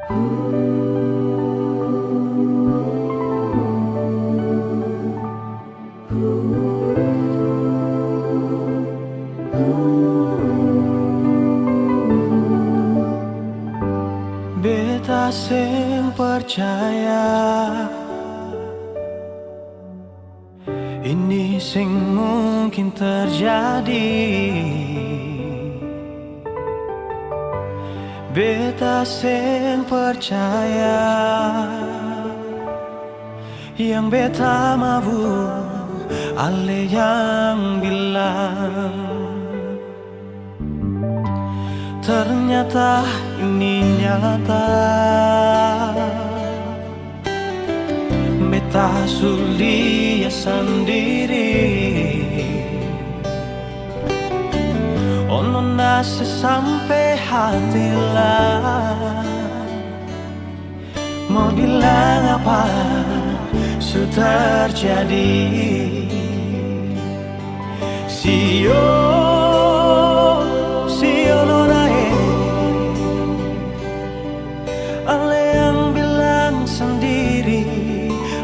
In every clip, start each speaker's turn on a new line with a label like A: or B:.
A: Beta sing percaya ini sing mungkin terjadi. Beta sing percaya yang beta mau ale yang bilang. Ternyata ini nyata. Beta sulia sendiri. Ono nase sampai hati lah. Mau bilang apa sudah terjadi. Sio norae, ale yang bilang sendiri,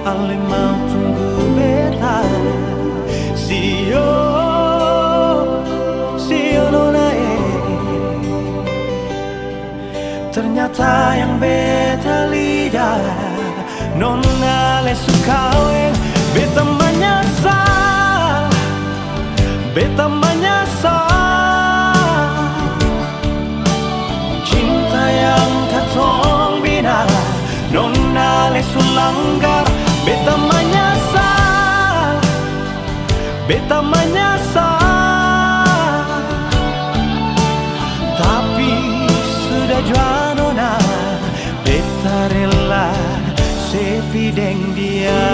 A: ale mau tunggu beta. Sio norae, ternyata yang beta lihat nona le sukawe. Beta menyesal, beta menyesal. Cinta yang katong bina nona le sulanggar. Beta menyesal, beta menyesal. Tapi sudah jua nona, beta rela sepi deng dia.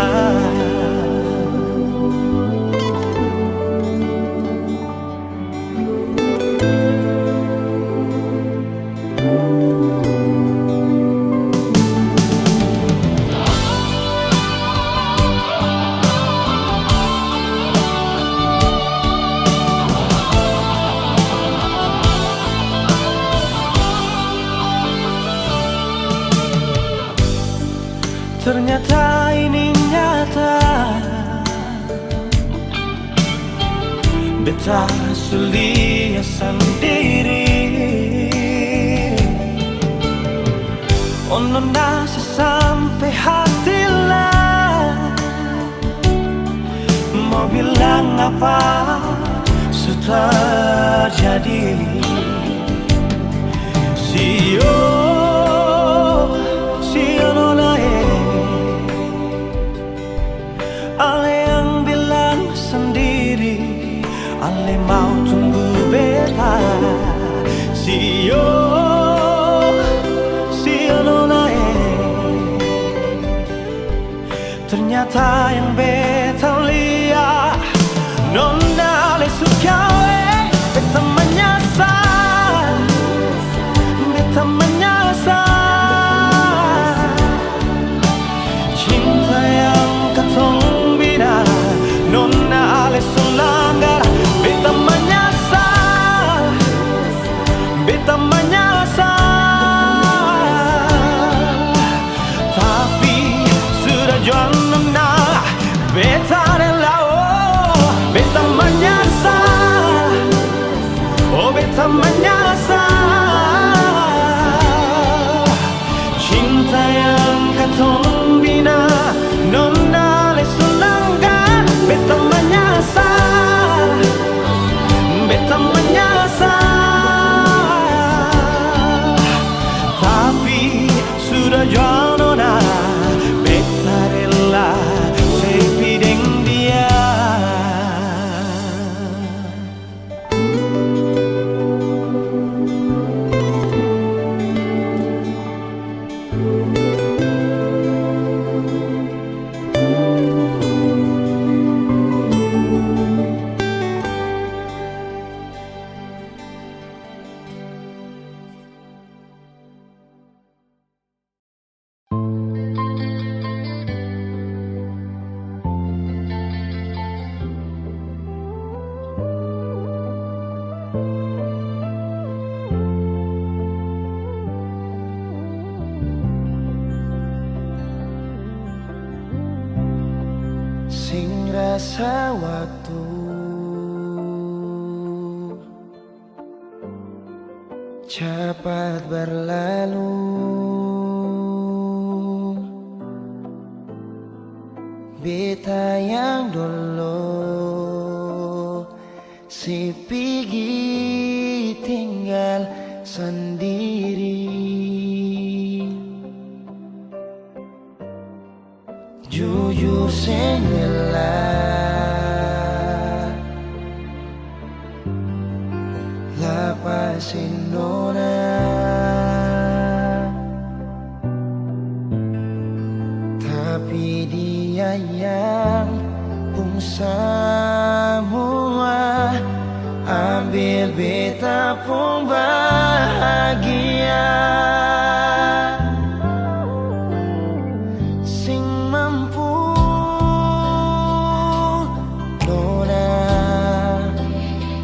A: Ternyata ini nyata. Beta sulia sendiri. Ono nase sampai hati lah. Mau bilang apa sudah terjadi. Sio nonae, ale yang bilang sendiri, ale mau tunggu beta. Sio nonae, ternyata yang beta lihat nona le sukawe. Beta menyesal, beta menyesal. Cinta yang katong bina nona ale sulanggar. Beta menyesal, beta menyesal. Tapi sudah jua nona, beta rela. Oh, beta menyesal, oh beta menyesal. Masa waktu cepat berlalu, beta yang dulu si pergi tinggal sendiri. Jujur senggelah lapasin nona, tapi dia yang pun semua ambil beta pun bahagia. Sing mampu nona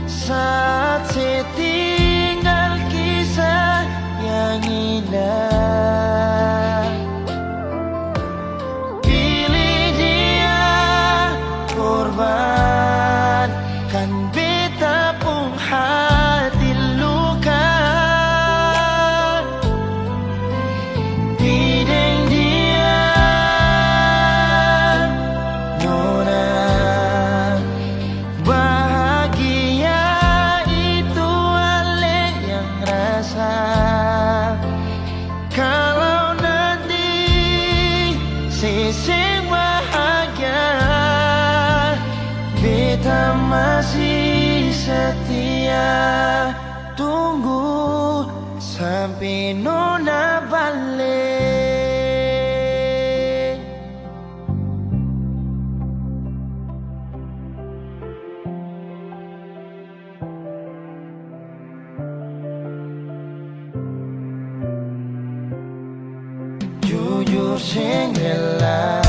A: saat setinggal kisah yang indah. Pilih dia korbankan beta pun hati luka. Bideng dia nona bahagia itu ale yang rasa. Kalau nanti seseng bahagia, beta masih setia tunggu sampai nona balik. Jujur senggelah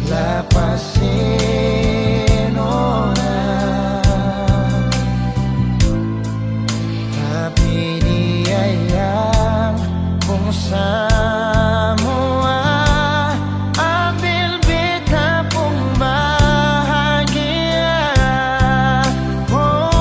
A: lapasin nona, tapi dia yang pun semua ambil beta pun bahagia. Oh,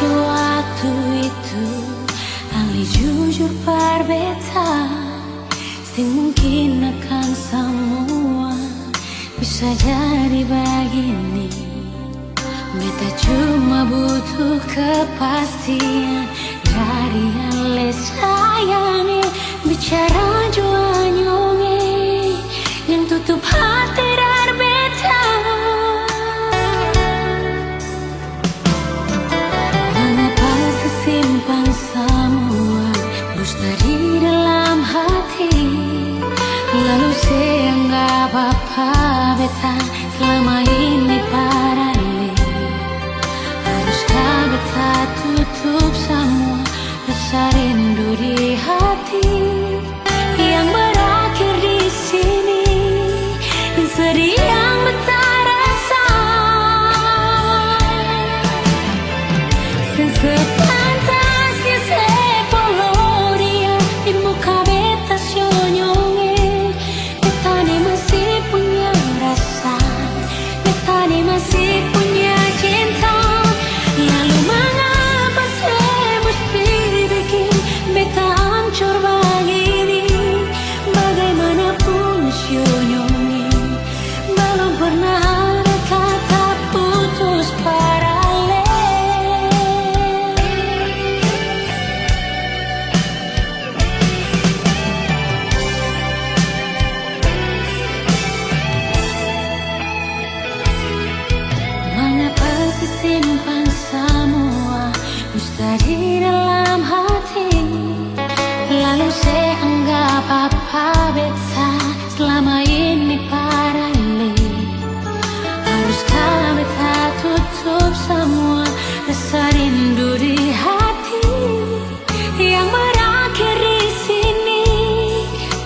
B: waktu itu Ali jujur berbeda, sing mungkin akan semua bisa jadi begini. Beta cuma butuh kepastian dari Ale sayangi. Bicara jua nyonge yang tutup hati dari beta. Mengapa sesimpan semua dusta di dalam hati, lalu seanggap apa beta selama ini parali. Haruskah beta tutup semua rasa rindu di hati yang berakhir di sini, yang sedih yang beta rasa. Sepantasnya sepuluh dia di muka beta sionyonge. Beta ni masih punya rasa, beta ni masih punya cinta. Lalu mengapa saya mesti bikin beta hancur begini? Bagaimanapun sionyonge, belum pernah ada kata putus paralel. Mengapa disimpan semua dusta di dalam hati, lalu saya anggap apa beta selama ini parali. Haruskah beta tutup semua rasa rindu di hati yang berakhir di sini,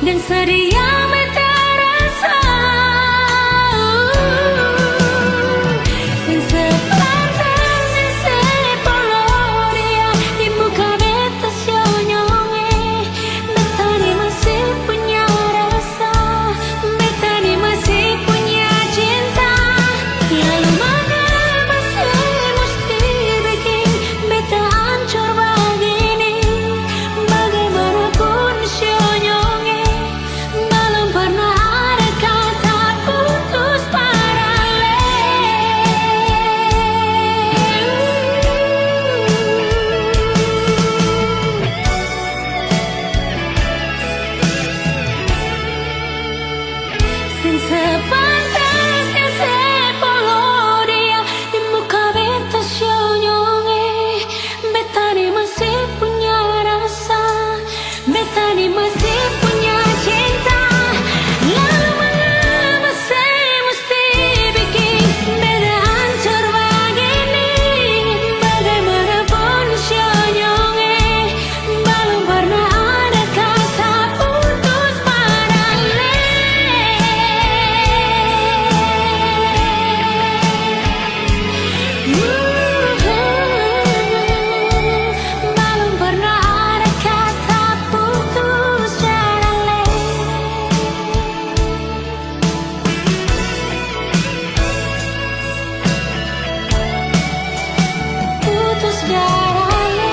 B: dan sedih yang beta rasa. Sepantasnya sepuluh dia di muka beta sionyonge. Beta ni masih punya rasa, beta ni masih punya cinta. Lalu mengapa saya mesti bikin beta hancur begini? Bagaimanapun sionyonge, belum pernah ada kata putus paralel. Sepantasnya sepuluh dia di muka beta sionyonge. Beta ni masih punya rasa, beta ni masih punya cinta. Lalu mengapa saya mesti bikin beta hancur begini? Bagaimanapun sionyonge, belum pernah ada kata putus paralel. Belum pernah ada kata putus paralel. Putus paralel.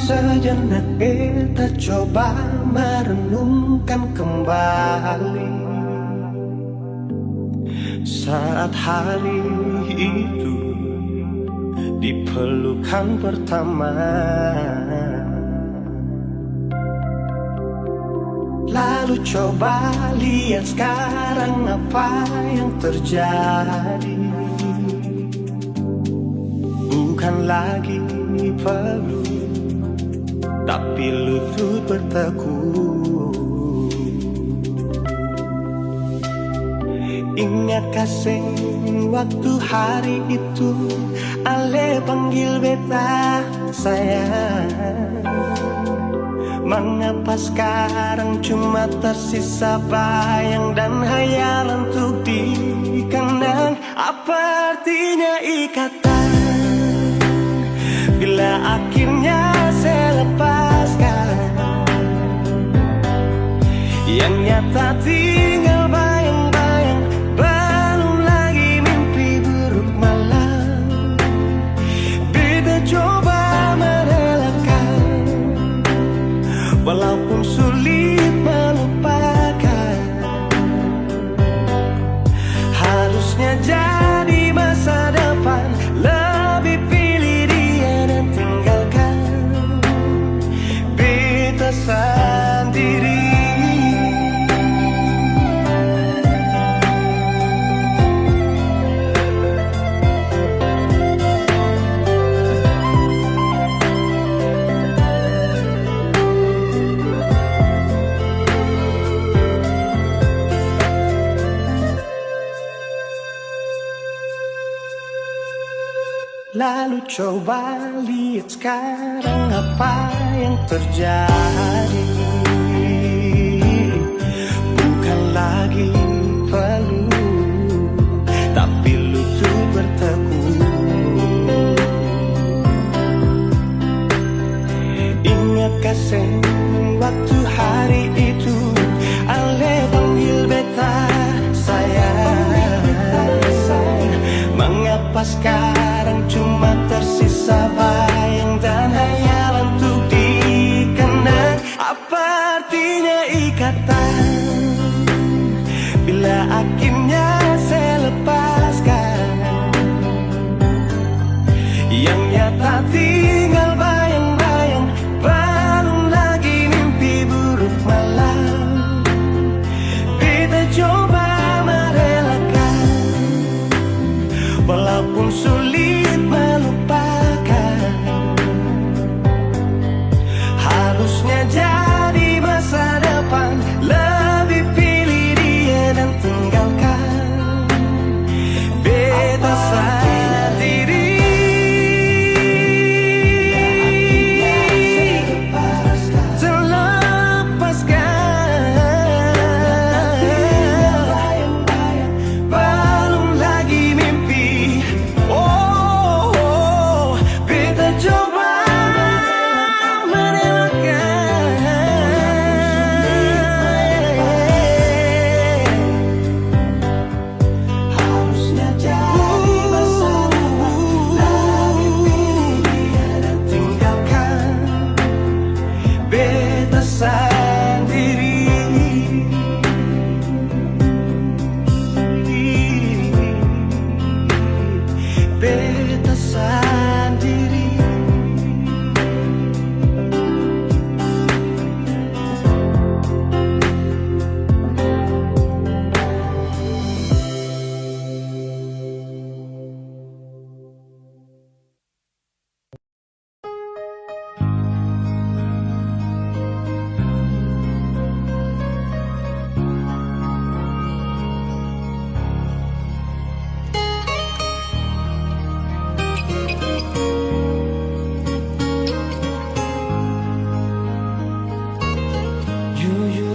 A: Sejenak kita coba merenungkan kembali saat hari itu di pelukan pertama. Lalu coba lihat sekarang apa yang terjadi. Bukan lagi peluk, tapi lutut bertekuk. Ingat kasih waktu hari itu Ale panggil beta sayang. Mengapa sekarang cuma tersisa bayang dan hayalan untuk dikenang? Apa artinya ikatan bila akhirnya saya lepaskan? Yang nyata tinggal bayang-bayang, belum lagi mimpi buruk malam. Beta coba merelakan, walaupun sulit melupakan. Harusnya jadi masa depan, lebih pilih dia dan tinggalkan beta sendiri. Lalu coba lihat sekarang apa yang terjadi. Bukan lagi peluk, tapi lutut bertekuk. Ingatkah waktu hari itu Ale panggil beta sayang? Mengapa sekarang cuma tersisa bayang dan hayalan untuk dikenang? Apa artinya ikatan bila akhirnya saya lepaskan? Yang nyata tinggal bayang-bayang, belum lagi mimpi buruk malam. Beta coba merelakan, walaupun sulit melupakan. Harusnya jadi masa depan, lebih pilih dia dan tinggalkan beta sendiri. Beta sendiri.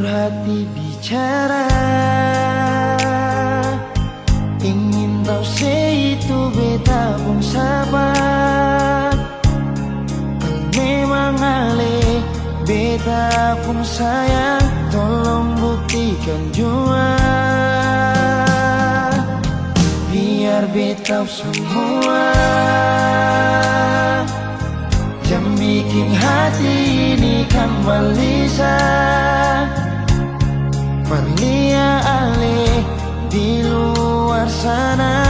C: Hati bicara, ingin tahu itu beta pun sabar. Memang ale beta pun sayang, tolong buktikan jua. Biar beta semua yang bikin hati ini kembali Perlia ale di luar sana.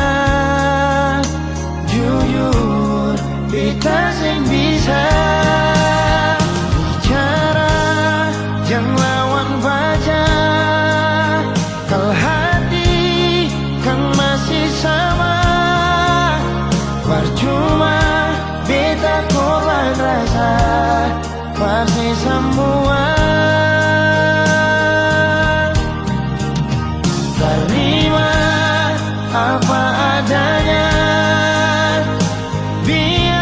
C: Jujur beta sing bisa bicara, yang lawan baca. Kalau hati kan masih sama, percuma beta korban rasa pasti semua. Terima apa adanya, biar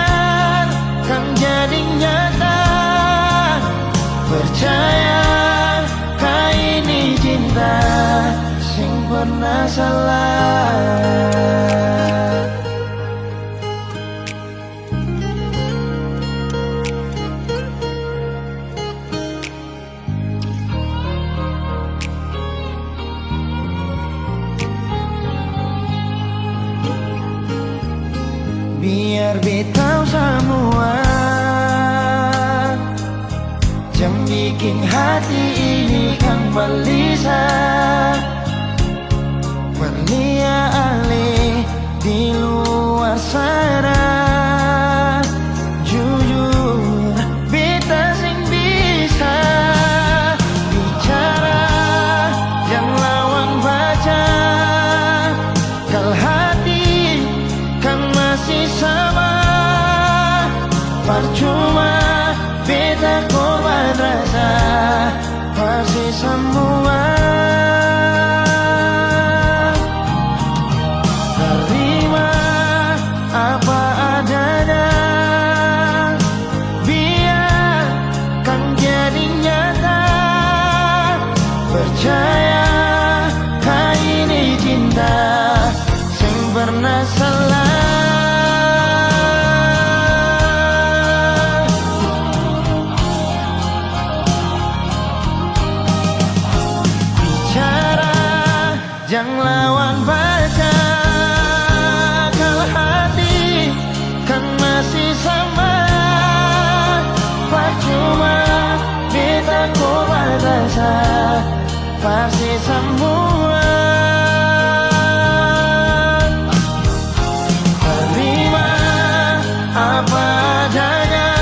C: pernah salah. Biar betau semua yang bikin hati ini kan gelisah, berlian-lian di luar sana. Jujur beta sing bisa bicara yang lawan baca, kal hati kan masih sama. Percuma beta korban rasa pasti semua. Terima apa adanya, biar kan jadi nyata. Percaya kali ini cinta sing pernah salah. Jangan lawan baca, kalau hati kan masih sama. Percuma beta korban rasa pasti semua. Terima apa adanya,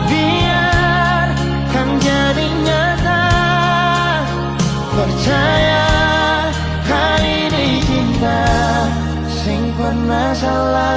C: biar kan jadi nyata. Percaya kali ini cinta sing pernah salah.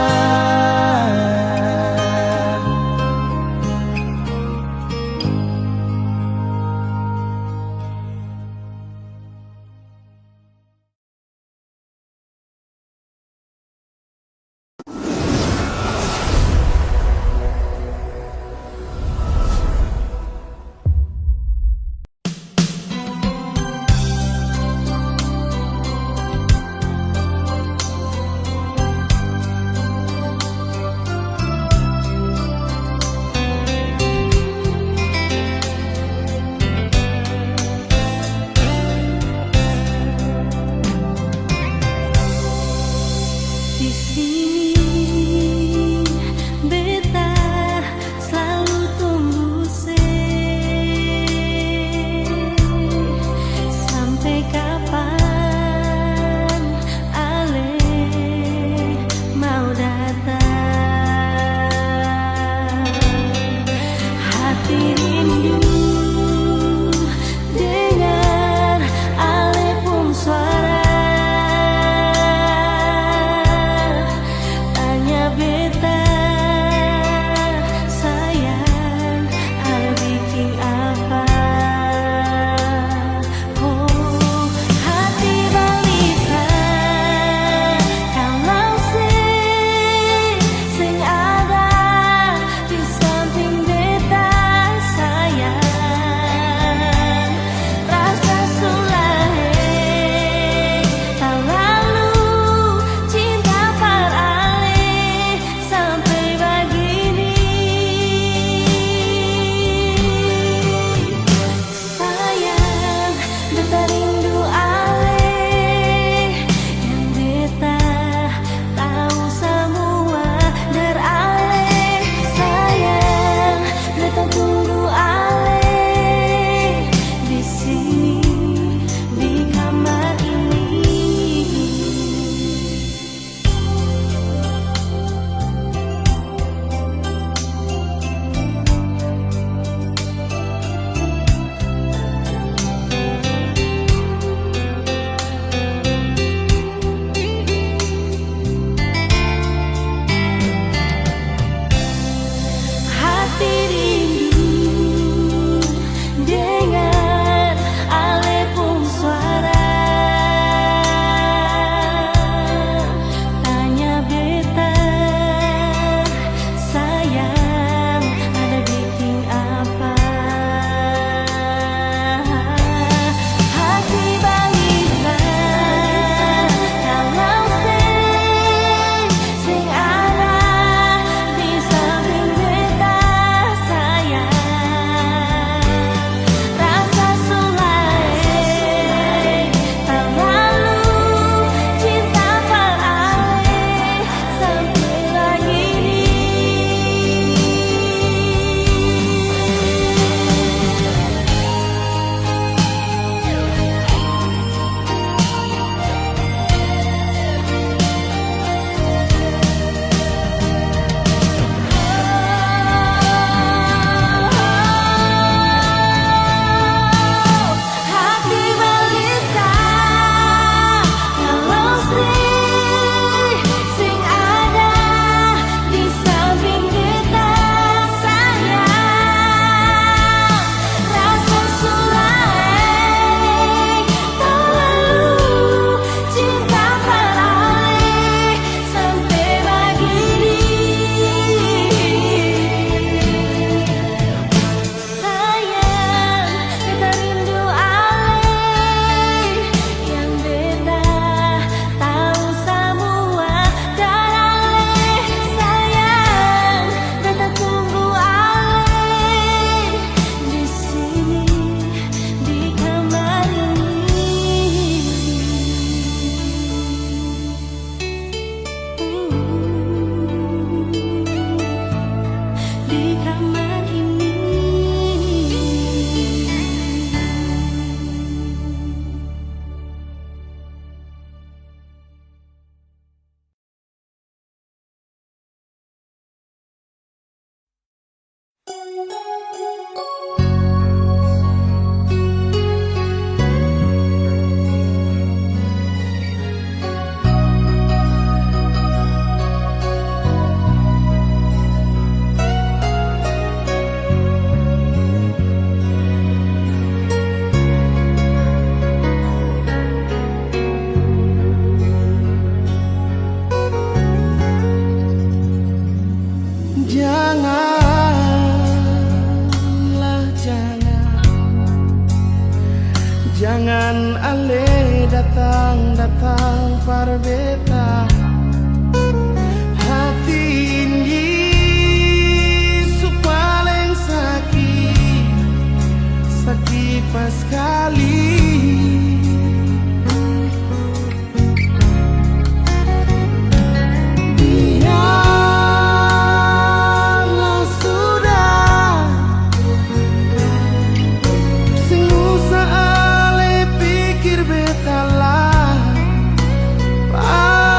A: Janganlah jangan ale datang parbeta hati ini paling sakit pas kali.
C: Ah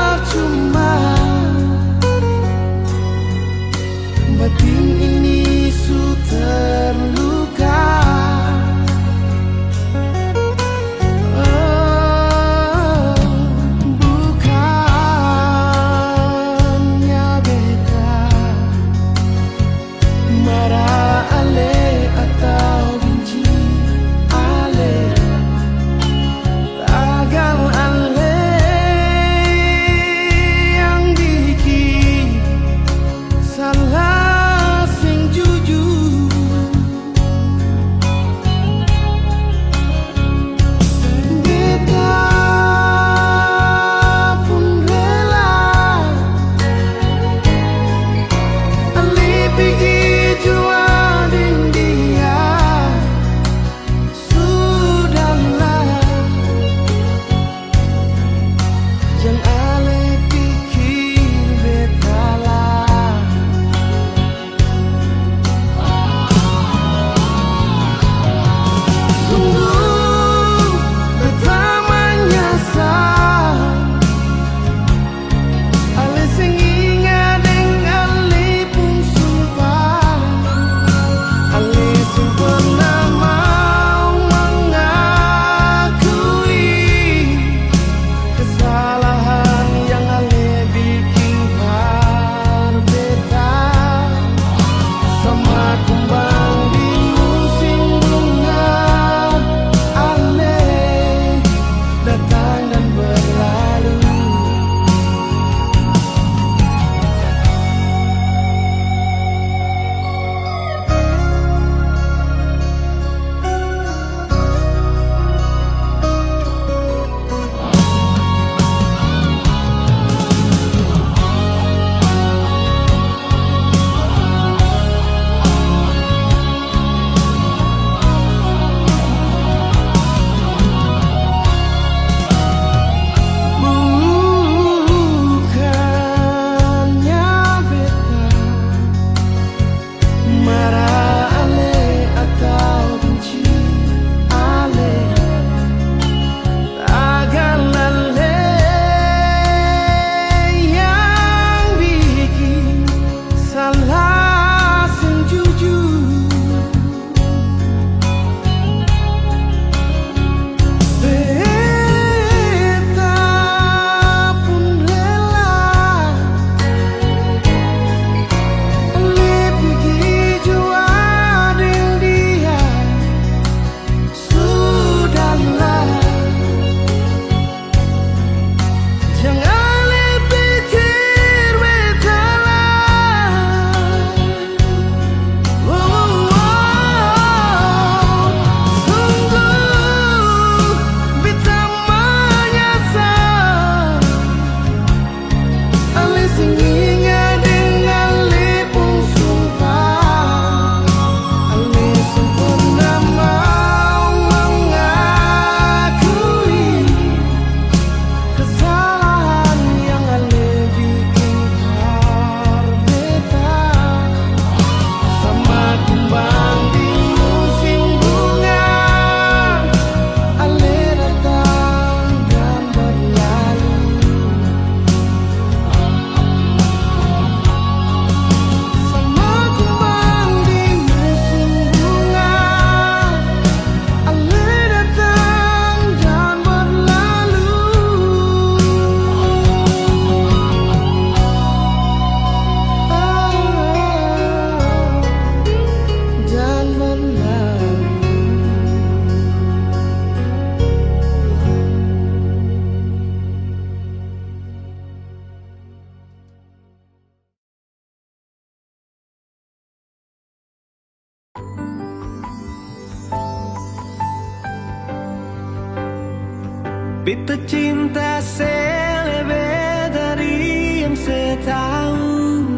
A: Beta cinta selebih dari yang saya tahu.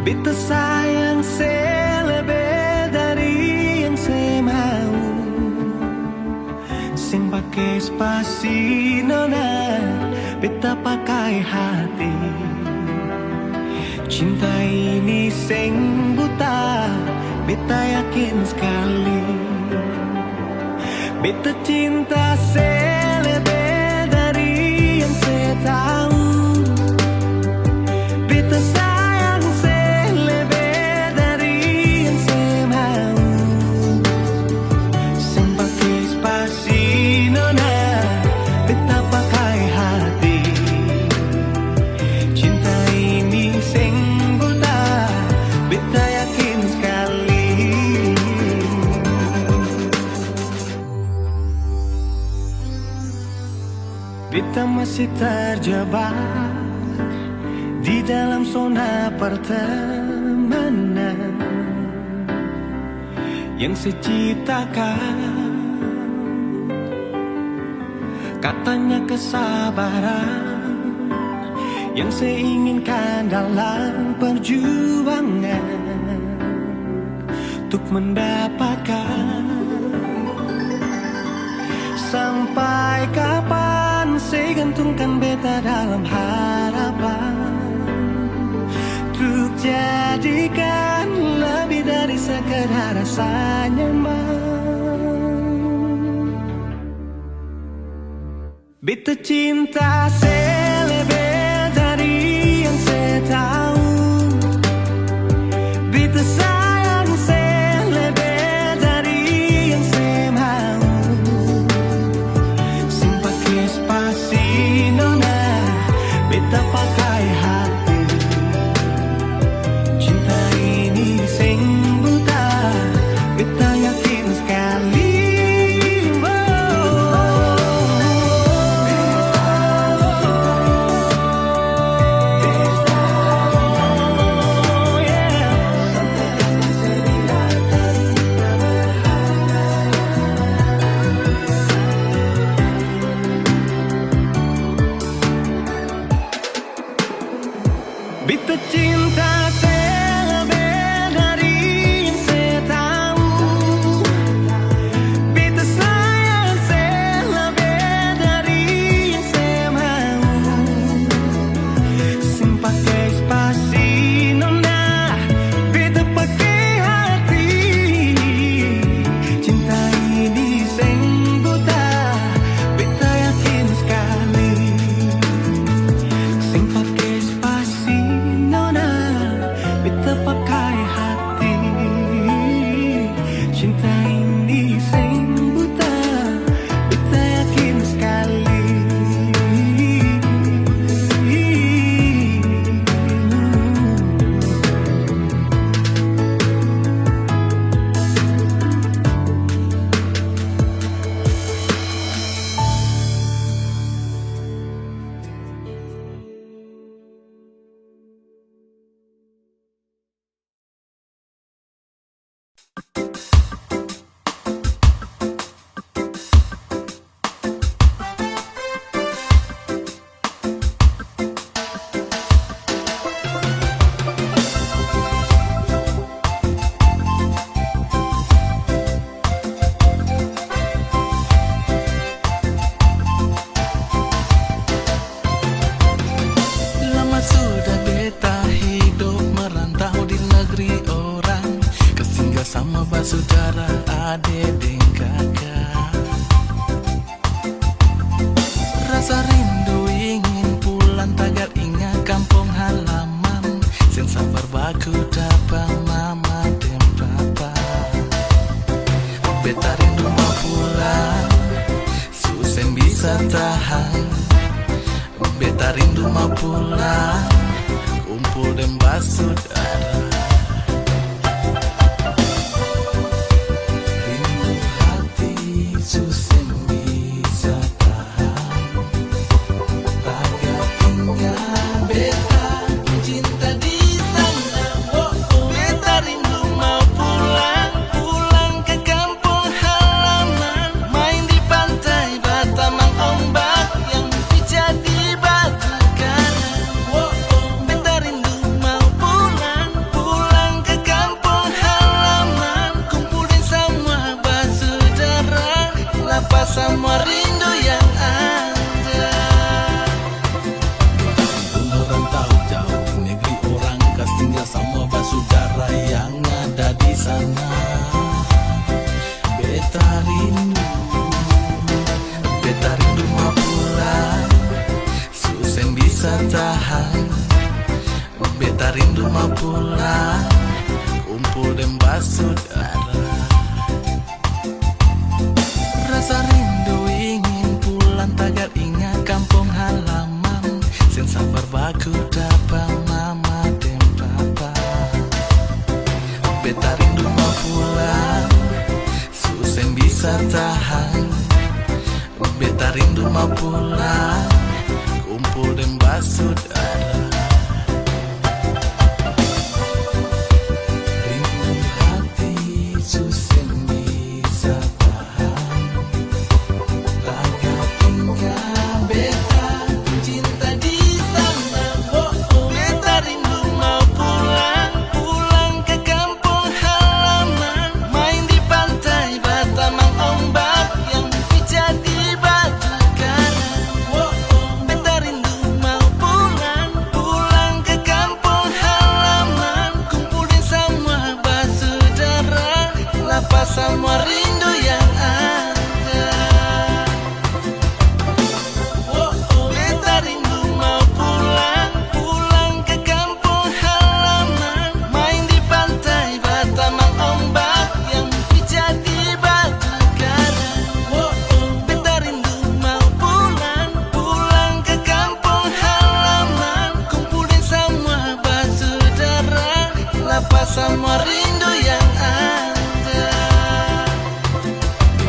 A: Beta sayang selebih dari yang saya mau. Sing pakai spasi nona, beta pakai hati. Cinta ini sing buta, beta yakin sekali. Beta cinta selebih dari yang saya tahu. Beta sayang selebih dari yang saya mau. Sing pakai spasi nona, beta pakai hati. Cinta ini sing buta, beta yakin sekali. Beta masih terjebak di dalam zona pertemanan yang saya ciptakan. Katanya kesabaran yang saya inginkan dalam perjuangan untuk mendapatkan. Sampai kapan saya gantungkan beta dalam harapan untuk jadikan lebih dari sekedar rasa nyaman. Beta cinta selebih dari yang saya tahu. Beta sayang selebih dari yang saya mau. Sing pakai spasi nona, beta pakai hati. Cinta ini sing buta, beta yakin sekali. Beta cinta selebih dari yang saya tahu. Beta sayang selebih dari yang saya mau. Sing pakai spasi nona, beta pakai hati. Cinta ini sing buta, beta yakin sekali. Sing pakai spasi nona, beta pakai hati. Cinta ini sing buta, beta yakin sekali.
D: Lama sudah beta hidup merantau di negeri orang, kesinggah sama basudara, adik dan kakak. Rasa rindu ingin pulang tagar ingat kampung halaman. Sen sabar baku dapat mama dan papa. Beta rindu mau pulang, susen bisa tahan. Beta rindu mau pulang, kumpul dan basudara. Rindu hati susen bisa tahan. Tagar ingat beta cinta di sana. Beta rindu mau pulang, pulang ke kampung halaman. Main di pantai Batamang mau pulang, kumpul dan basuh darah. Rasa rindu ingin pulang, tagal ingat kampung halaman. Sen sabar baku dapat mama dan papa. Beta rindu mau pulang, susah bisa tahan. Beta rindu mau pulang, kumpul dan basuh darah. Rindu hati susah bisa tahan. Tagal ingat beta cinta di sana. Beta rindu mau pulang, pulang ke kampung halaman. Main di pantai Batamang, ombak yang pijak di batu karang. Beta rindu mau pulang, pulang ke kampung halaman. Kumpulin semua bersaudara, lepas semua rindu yang ada. Beta rindu mau pulang, pulang ke kampung halaman. Main di pantai Batamang, ombak yang pijak di batu karang. Beta rindu mau pulang, pulang ke kampung halaman. Kumpulin semua bersaudara, lepas semua rindu yang ada.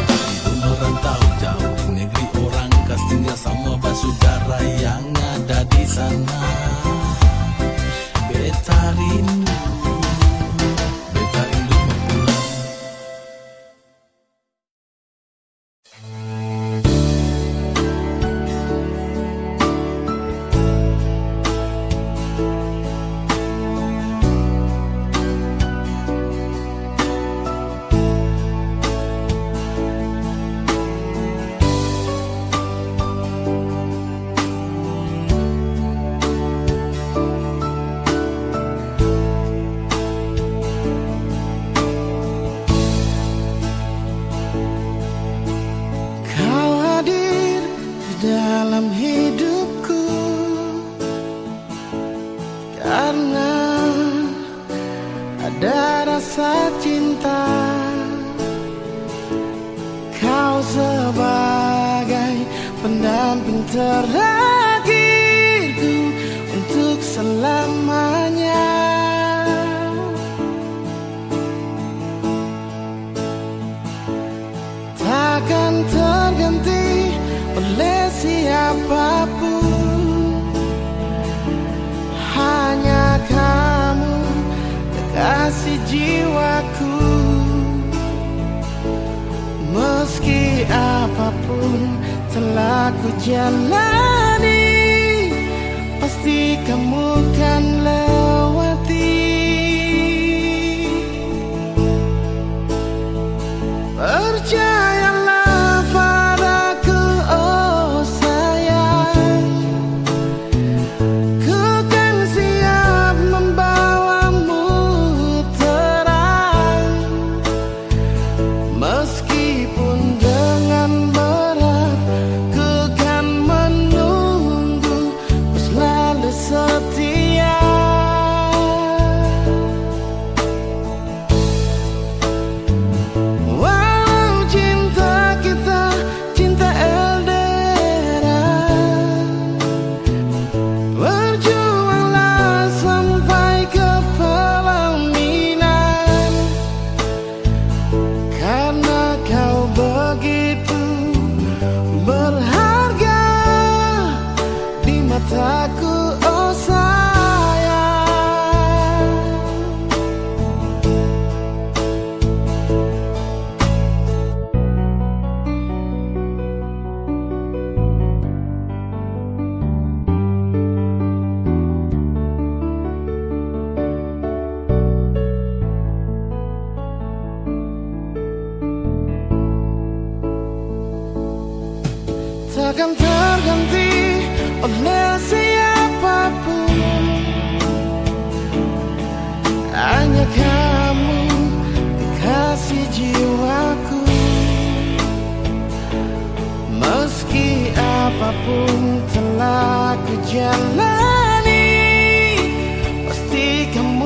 D: Itu merantau jauh di negeri orang, kas tinggal semua bersaudara yang ada di sana. Beta rindu mau pulang.
C: Kau hadir di dalam hidupku karena ada rasa cinta. Kau sebagai pendamping terakhirku untuk selamanya. Takkan terganti oleh siapapun, hanya kamu kekasih jiwaku. Meski apapun telah ku jalani, pasti kamu kan lewati. Percayalah padaku, oh sayang, ku kan siap membawamu terang. Meskipun dengan berat, ku kan menunggu, ku selalu setia. Walau cinta kita cinta LDR, berjuanglah sampai ke pelaminan. Karena kau begitu berharga di mataku, oh sayang. Takkan terganti oleh siapapun, hanya kamu kekasih jiwaku. Meski apapun telah ku jalani, pasti kamu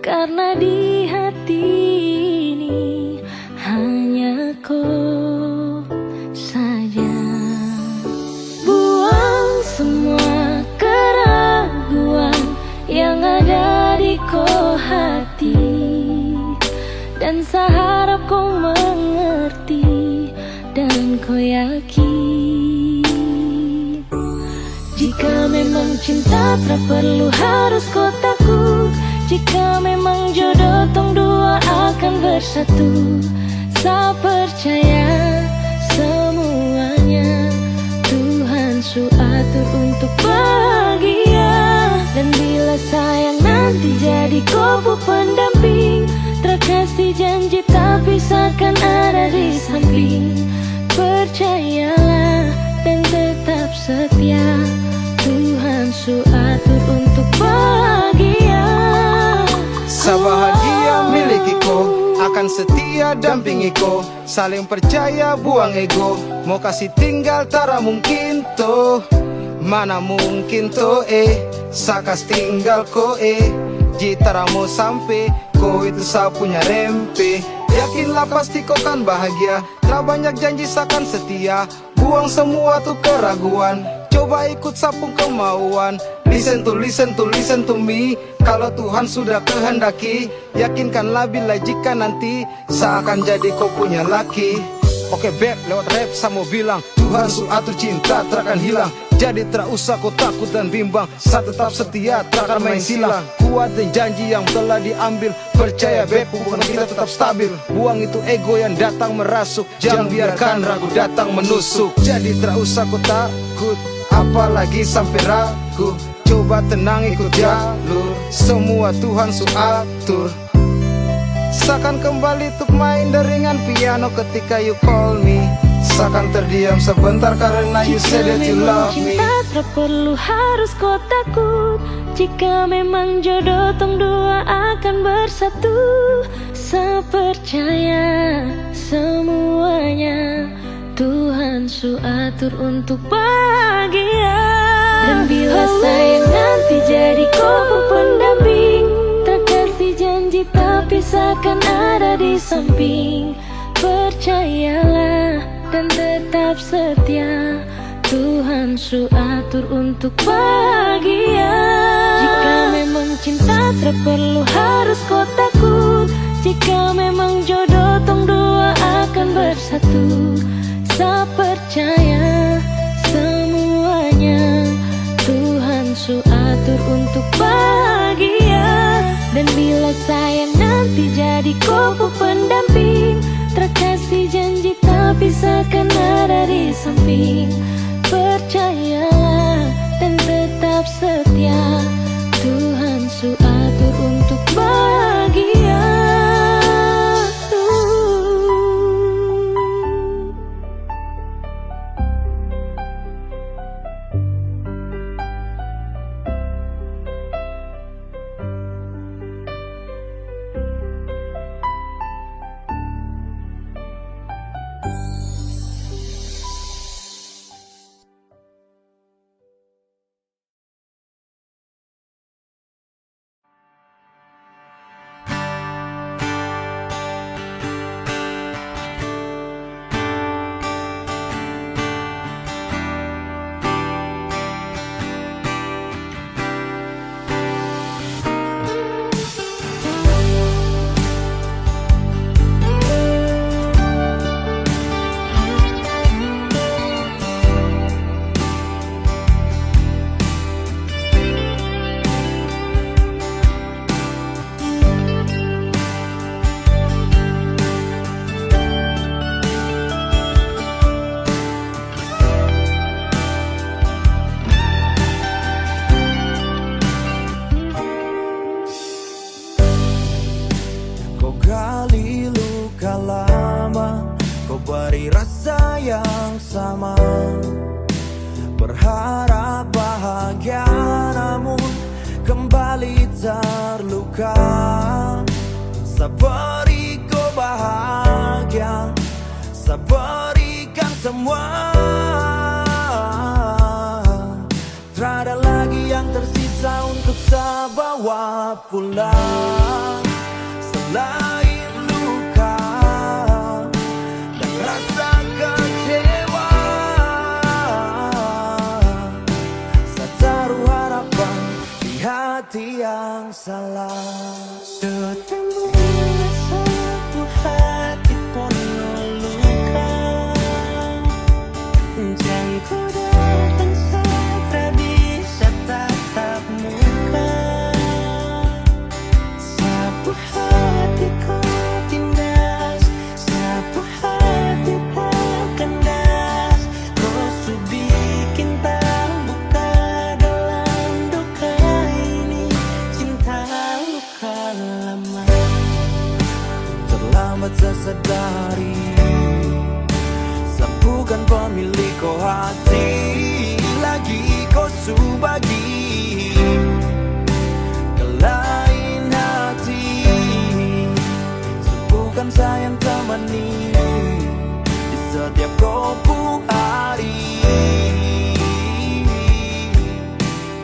B: karena di hati ini hanya kau saja. Buang semua keraguan yang ada di kau hati, dan seharap kau mengerti dan kau yakin. Jika memang cinta tak perlu harus kau takut, jika memang jodoh tong dua akan bersatu. Saya percaya semuanya Tuhan su atur untuk bahagia. Dan bila sayang nanti jadi kau pendamping, terkasih janji tapi seakan ada di samping. Percayalah dan tetap setia, Tuhan su atur untuk bahagia.
C: Sabahagia milikiku, akan setia dampingiku. Saling percaya buang ego, mau kasih tinggal tara mungkin toh. Mana mungkin toh sakas tinggal ko jitara mau sampai ko itu sa punya rempe. Yakinlah pasti kau kan bahagia, tak banyak janji sakan setia. Buang semua tuh keraguan, coba ikut sapung kemauan. Listen to me. Kalau Tuhan sudah kehendaki, yakinkanlah bila jika nanti seakan jadi kau punya laki. Oke beb, lewat rap saya mau bilang, Tuhan su atur cinta takkan hilang. Jadi tak usah kau takut dan bimbang, saya tetap setia takkan main silang. Kuat dan janji yang telah diambil, percaya beb hubungan kita tetap stabil. Buang itu ego yang datang merasuk, jangan biarkan ragu datang menusuk. Jadi tak usah kau takut, apalagi sampai ragu. Coba tenang ikut jalur, semua Tuhan su atur. Seakan kembali untuk main deringan piano ketika you call me. Seakan terdiam sebentar karena you said that you love me.
B: Jika memang cinta tak perlu harus kau takut, jika memang jodoh tong dua akan bersatu. Saya percaya semuanya Tuhan su atur untuk bahagia. Dan bila sayang nanti jadi kau pendamping, terkasih janji tapi seakan ada di samping. Percayalah dan tetap setia, Tuhan su atur untuk bahagia. Jika memang cinta tak perlu harus kau takut, jika memang jodoh tong dua akan bersatu. Saya percaya semuanya Tuhan su atur untuk bahagia. Dan bila sayang nanti jadi kau pendamping, terkasih janji tapi seakan ada di samping. Percayalah dan tetap setia, Tuhan su atur untuk bahagia.
A: beri rasa yang sama, berharap bahagia namun kembali terluka. Sabari kau bahagia, sabarikan semua. Tiada lagi yang tersisa untuk saya bawa. pula selain luka dan rasa kecewa. Saya taruh harapan di hati yang salah.
D: Sutemu satu hati penuh luka, jangku datang saat bisa tatap muka. Sapu hati kau tindas, sapu hati tak kandas. Kau su bikin terbuka dalam duka ini, cinta luka lama.
A: Terlambat saya sadari, saya bukan pemilik kau hati, lagi kau su bagi ke lain hati. Saya bukan saya yang temani di setiap gopu hari.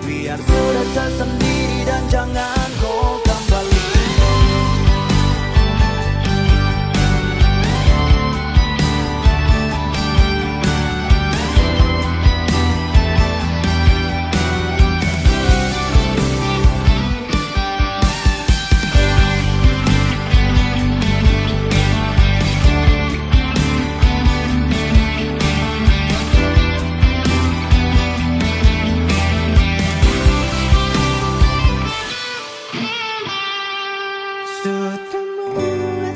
A: Biar sudah saya sendiri dan jangan kau kembali.
D: Sutemu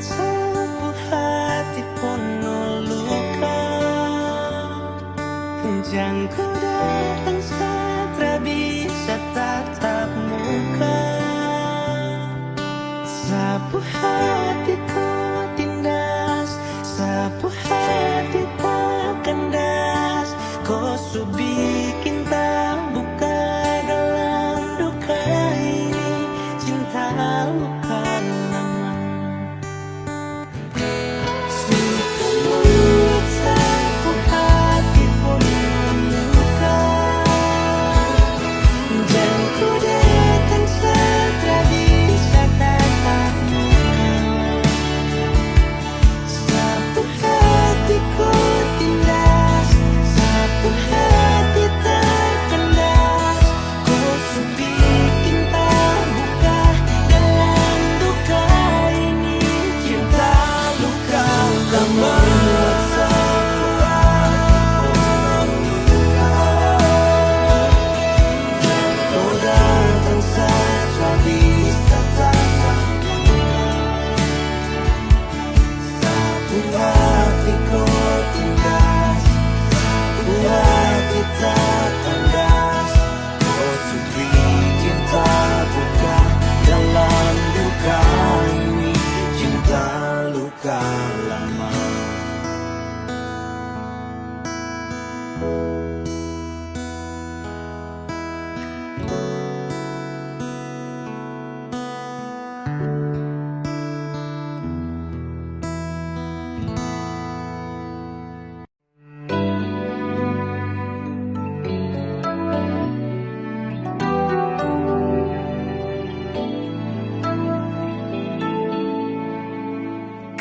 D: sapu hati penuh luka, jangku datang saat bisa tatap muka. Sapu hati kau tindas, sapu hati tak kandas. Kau su bikin terbuka dalam duka ini, cinta luka lama. Sutemu sapu hati penuh luka, jangku datang saat bisa tatap muka. Sapu hati kau tindas, sapu hati tak kandas. Kau su bikin terbuka dalam duka ini, cinta luka lama.
A: Kau datang saja bisa tatap muka. Sapu hati kau tindas, sapu hati tak kandas. Kau su bikin terbuka dalam duka ini, cinta luka lama.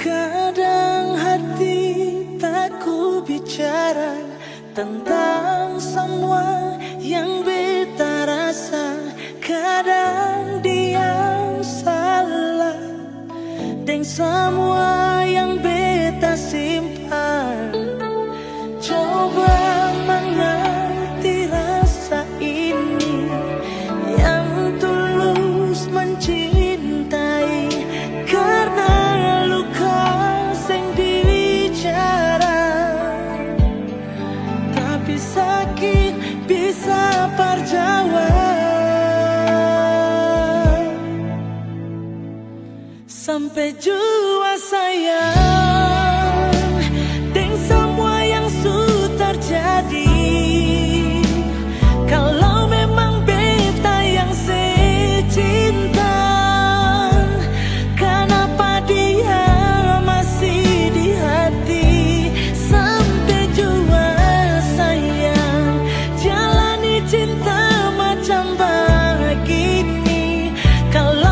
D: Kadang hati tak ku bicara tentang semua yang beta rasa. Kadang diam salah dan semua yang beta simpan. Coba mengerti rasa ini yang tulus mencintai, karena luka sing bicara, tapi sakit bisa perjawab. Sampai jua sayang dengan semua yang sudah terjadi. Kalau memang beta yang secinta, kenapa dia masih di hati? Sampai jua sayang jalani cinta macam begini. Kalau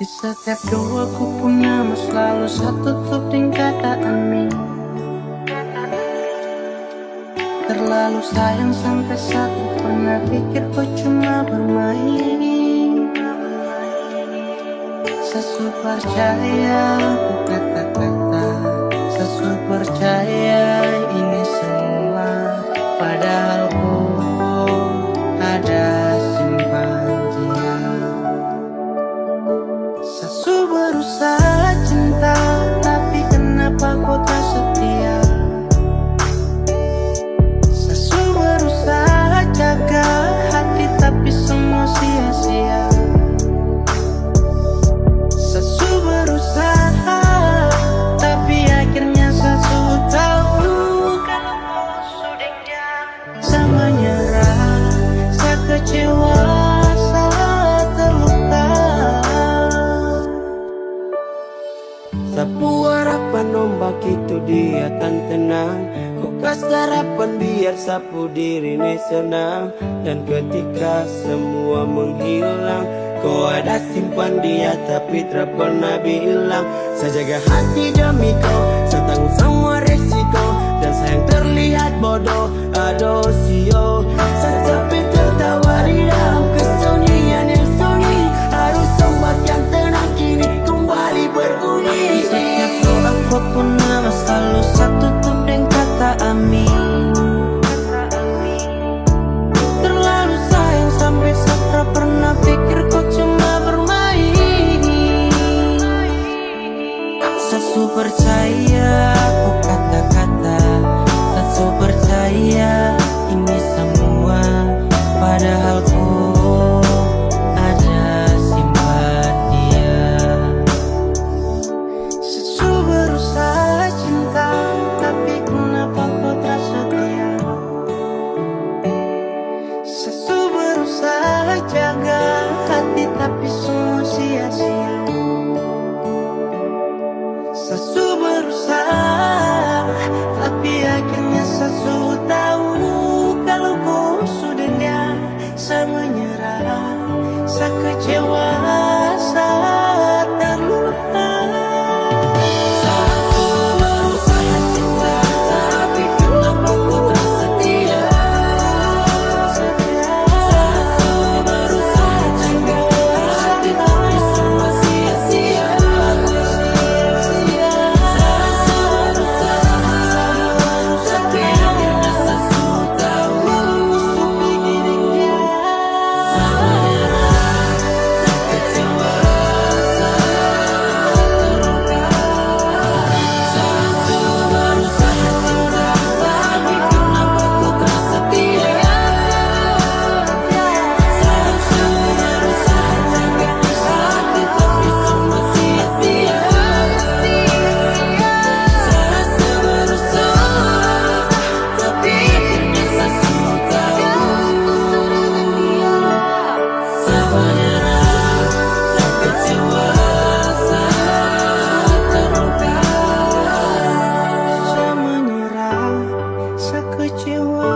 E: Di setiap doa ku punya mas selalu satu tutup kata amin. Terlalu sayang sampai satu pernah pikir kau cuma bermain. Sesu percaya ku kata-kata, sesu percaya ini semua, padahal ku ada simpan dia. Sesu berusaha cinta, tapi kenapa kau tak setia? Sesu berusaha jaga hati, tapi semua sia-sia. Sesu berusaha, tapi akhirnya sesu tahu kalau kau sudah saya menyerah, saya kecewa, saya terluka.
A: Sapu harapan ombak itu dia akan tenang. Kau kasih harapan biar sapu diri ini senang. Dan ketika semua menghilang, kau ada simpan dia tapi tak pernah bilang. Saya jaga hati demi kau, saya tanggung semua resiko. Dan sayang terlihat bodoh, aduh sio. Saya sampai tertawa di dalam kesunyian yang sunyi. Harus ombak yang tenang kini kembali berbunyi.
E: Setiap doa ku punya mas selalu satu tutup dengan kata amin. Terlalu sayang sampai saya pernah pikir kau cuma bermain. Sesu percaya ku kata-kata, sesu percaya ini semua, padahal ku ada simpan dia. Sesu berusaha cinta, tapi kenapa kau tak setia? Sesu berusaha jaga hati, tapi semua sia-sia. Sesu berusaha, tapi akhirnya sesu tahu kalau kau sudah dia. Saya menyerah, saya kecewa, saya terluka. Sesu berusaha cinta, tapi kenapa kau tak setia? Sesu berusaha jaga hati, tapi semua sia-sia. Sesu berusaha, tapi akhirnya sesu tahu. Saya menyerah, saya kecewa, saya terluka. Sesu berusaha cinta, tapi kenapa kau tak setia? Sesu berusaha jaga hati, tapi semua sia-sia. Sesu berusaha, tapi akhirnya sesu tahu. Saya menyerah, saya kecewa, saya terluka. Saya menyerah, saya kecewa,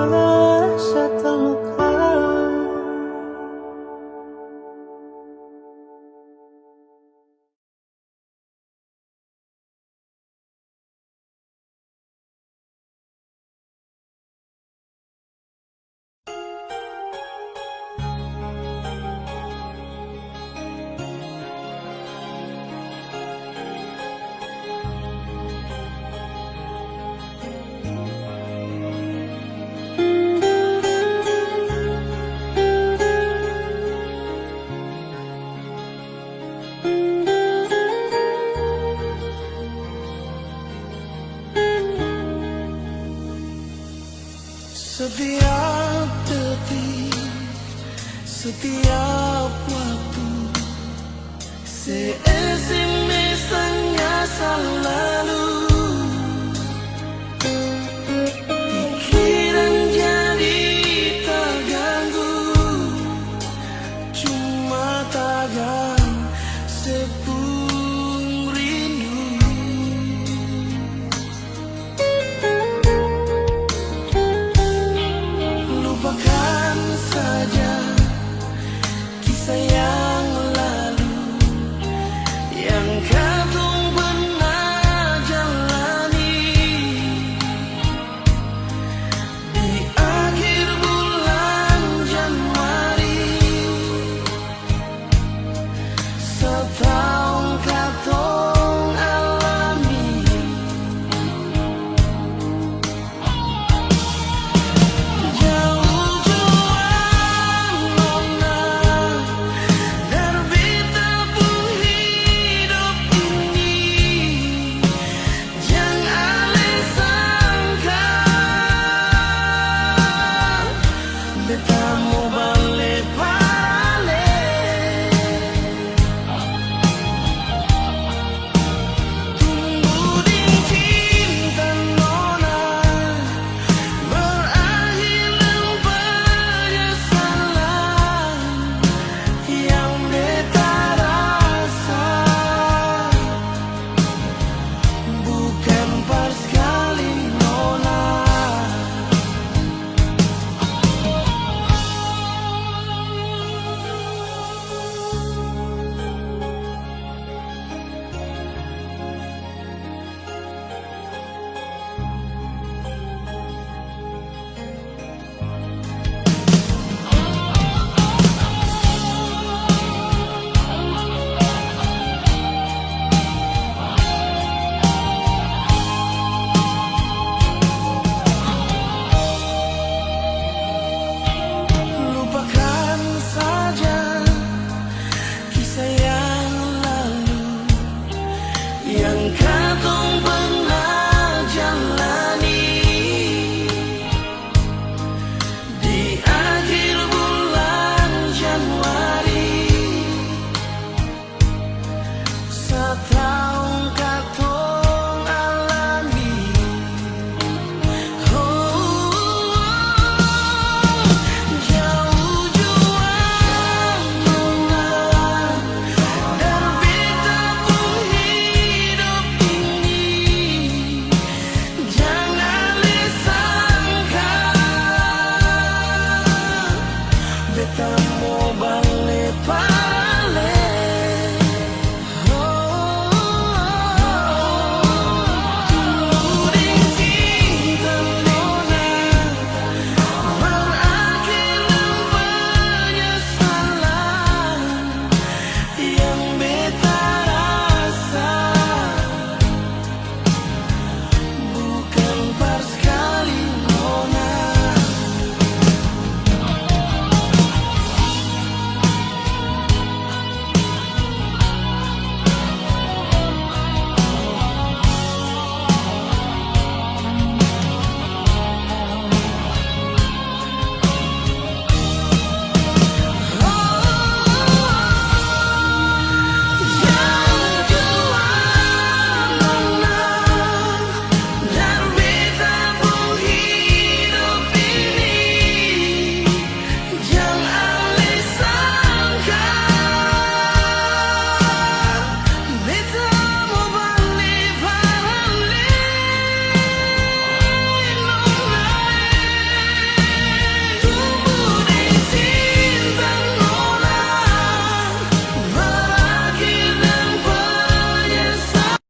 E: saya terluka.
D: Setiap detik, setiap